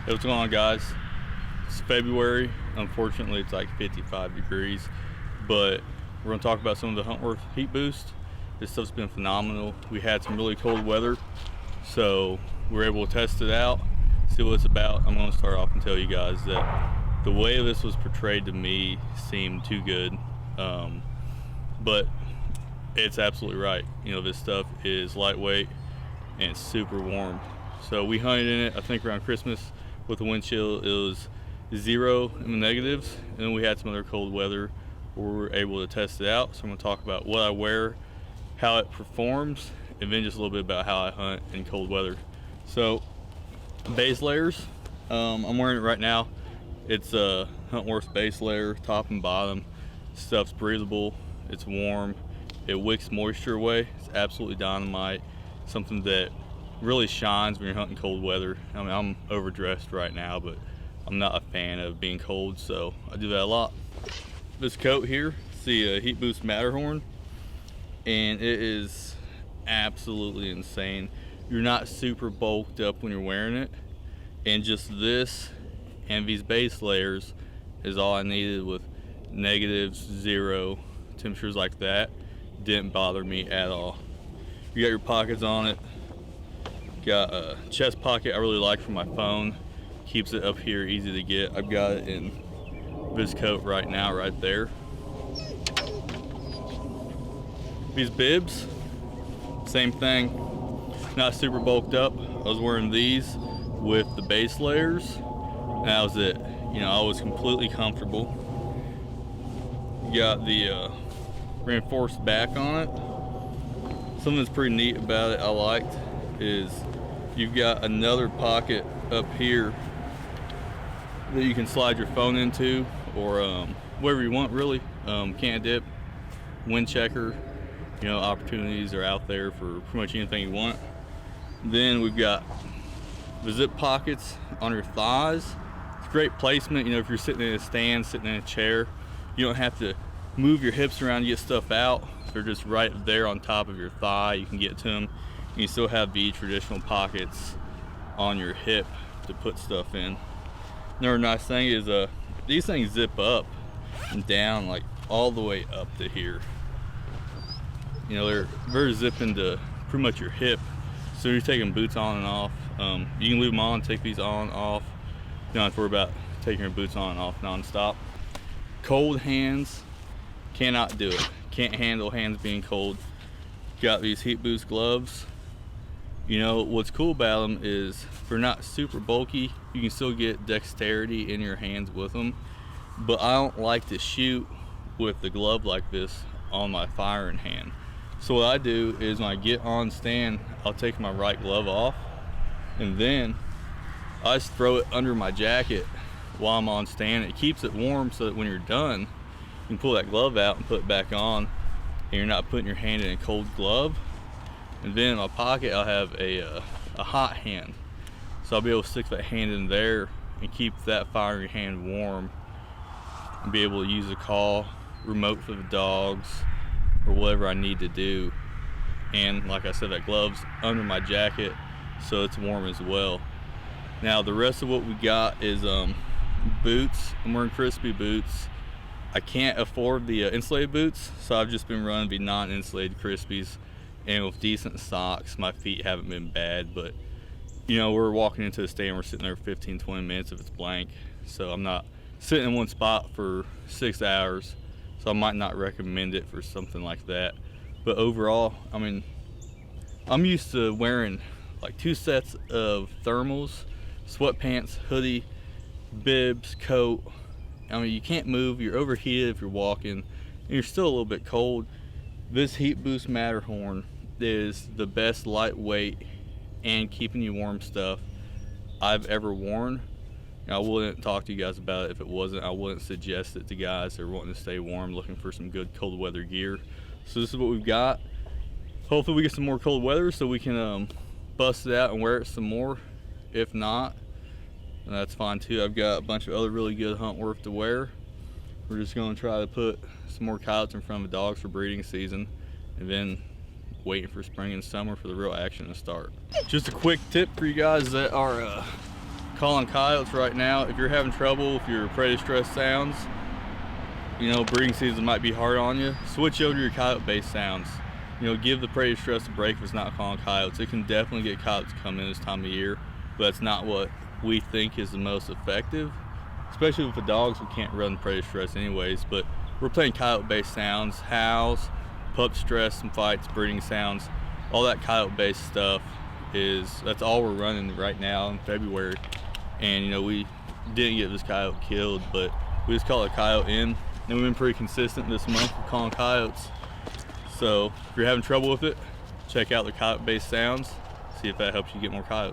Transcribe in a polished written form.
Hey, what's going on, guys? It's February. Unfortunately, it's like 55 degrees, but we're going to talk about some of the Huntworth heat boost. This stuff's been phenomenal. We had some really cold weather, so we were able to test it out, see what it's about. I'm going to start off and tell you guys that the way this was portrayed to me seemed too good, but it's absolutely right. You know, this stuff is lightweight and it's super warm. So we hunted in it, I think around Christmas with the wind chill. It was 0 in the negatives, and then we had some other cold weather where we were able to test it out. So I'm going to talk about what I wear, how it performs, and then just a little bit about how I hunt in cold weather. So base layers, I'm wearing it right now. It's a Huntworth base layer, top and bottom. Stuff's breathable, it's warm, it wicks moisture away. It's absolutely dynamite, something that really shines when you're hunting cold weather. I mean, I'm overdressed right now, but I'm not a fan of being cold, so I do that a lot. This coat here, it's the Heat Boost Matterhorn, and it is absolutely insane. You're not super bulked up when you're wearing it, and just this and these base layers is all I needed. With negatives, 0, temperatures like that didn't bother me at all. You got your pockets on it. Got a chest pocket I really like for my phone. Keeps it up here, easy to get. I've got it in this coat right now, right there. These bibs, same thing. Not super bulked up. I was wearing these with the base layers. That was it. You know, I was completely comfortable. Got the reinforced back on it. Something that's pretty neat about it I liked is you've got another pocket up here that you can slide your phone into, or whatever you want, really. Can dip, wind checker, you know, opportunities are out there for pretty much anything you want. Then we've got the zip pockets on your thighs. It's great placement. You know, if you're sitting in a stand, sitting in a chair, you don't have to move your hips around to get stuff out. They're just right there on top of your thigh. You can get to them. You still have the traditional pockets on your hip to put stuff in. Another nice thing is these things zip up and down, like all the way up to here. You know, they're zipping to pretty much your hip, so you're taking boots on and off. You can leave them on, take these on, off. You don't have to worry about taking your boots on and off non-stop. Cold hands, cannot do it. Can't handle hands being cold. Got these Heat Boost gloves. You know, what's cool about them is they're not super bulky. You can still get dexterity in your hands with them, but I don't like to shoot with the glove like this on my firing hand. So what I do is when I get on stand, I'll take my right glove off, and then I just throw it under my jacket while I'm on stand. It keeps it warm so that when you're done, you can pull that glove out and put it back on, and you're not putting your hand in a cold glove. And then in my pocket, I'll have a hot hand. So I'll be able to stick that hand in there and keep that firing hand warm, and be able to use a call, remote for the dogs, or whatever I need to do. And like I said, that glove's under my jacket, so it's warm as well. Now the rest of what we got is boots. I'm wearing Crispi boots. I can't afford the insulated boots, so I've just been running the non-insulated Crispis. And with decent socks, my feet haven't been bad. But you know, we're walking into the stand, we're sitting there 15-20 minutes if it's blank, so I'm not sitting in one spot for 6 hours, so I might not recommend it for something like that. But overall, I mean, I'm used to wearing like 2 sets of thermals, sweatpants, hoodie, bibs, coat. I mean, you can't move, you're overheated if you're walking, and you're still a little bit cold. This Heat Boost Matterhorn is the best lightweight and keeping you warm stuff I've ever worn. I wouldn't talk to you guys about it if it wasn't. I wouldn't suggest it to guys that are wanting to stay warm, looking for some good cold weather gear. So this is what we've got. Hopefully we get some more cold weather so we can bust it out and wear it some more. If not, that's fine too. I've got a bunch of other really good Huntworth to wear. We're just going to try to put some more coyotes in front of the dogs for breeding season, and then waiting for spring and summer for the real action to start. Just a quick tip for you guys that are calling coyotes right now, if you're having trouble with your predator stress sounds, you know, breeding season might be hard on you, switch over to your coyote-based sounds. You know, give the predator stress a break if it's not calling coyotes. It can definitely get coyotes to come in this time of year, but that's not what we think is the most effective. Especially with the dogs, we can't run predator stress anyways, but we're playing coyote-based sounds, howls, pup stress, some fights, breeding sounds, all that coyote-based stuff that's all we're running right now in February. And you know, we didn't get this coyote killed, but we just call it coyote in. And we've been pretty consistent this month with calling coyotes. So if you're having trouble with it, check out the coyote-based sounds, see if that helps you get more coyotes.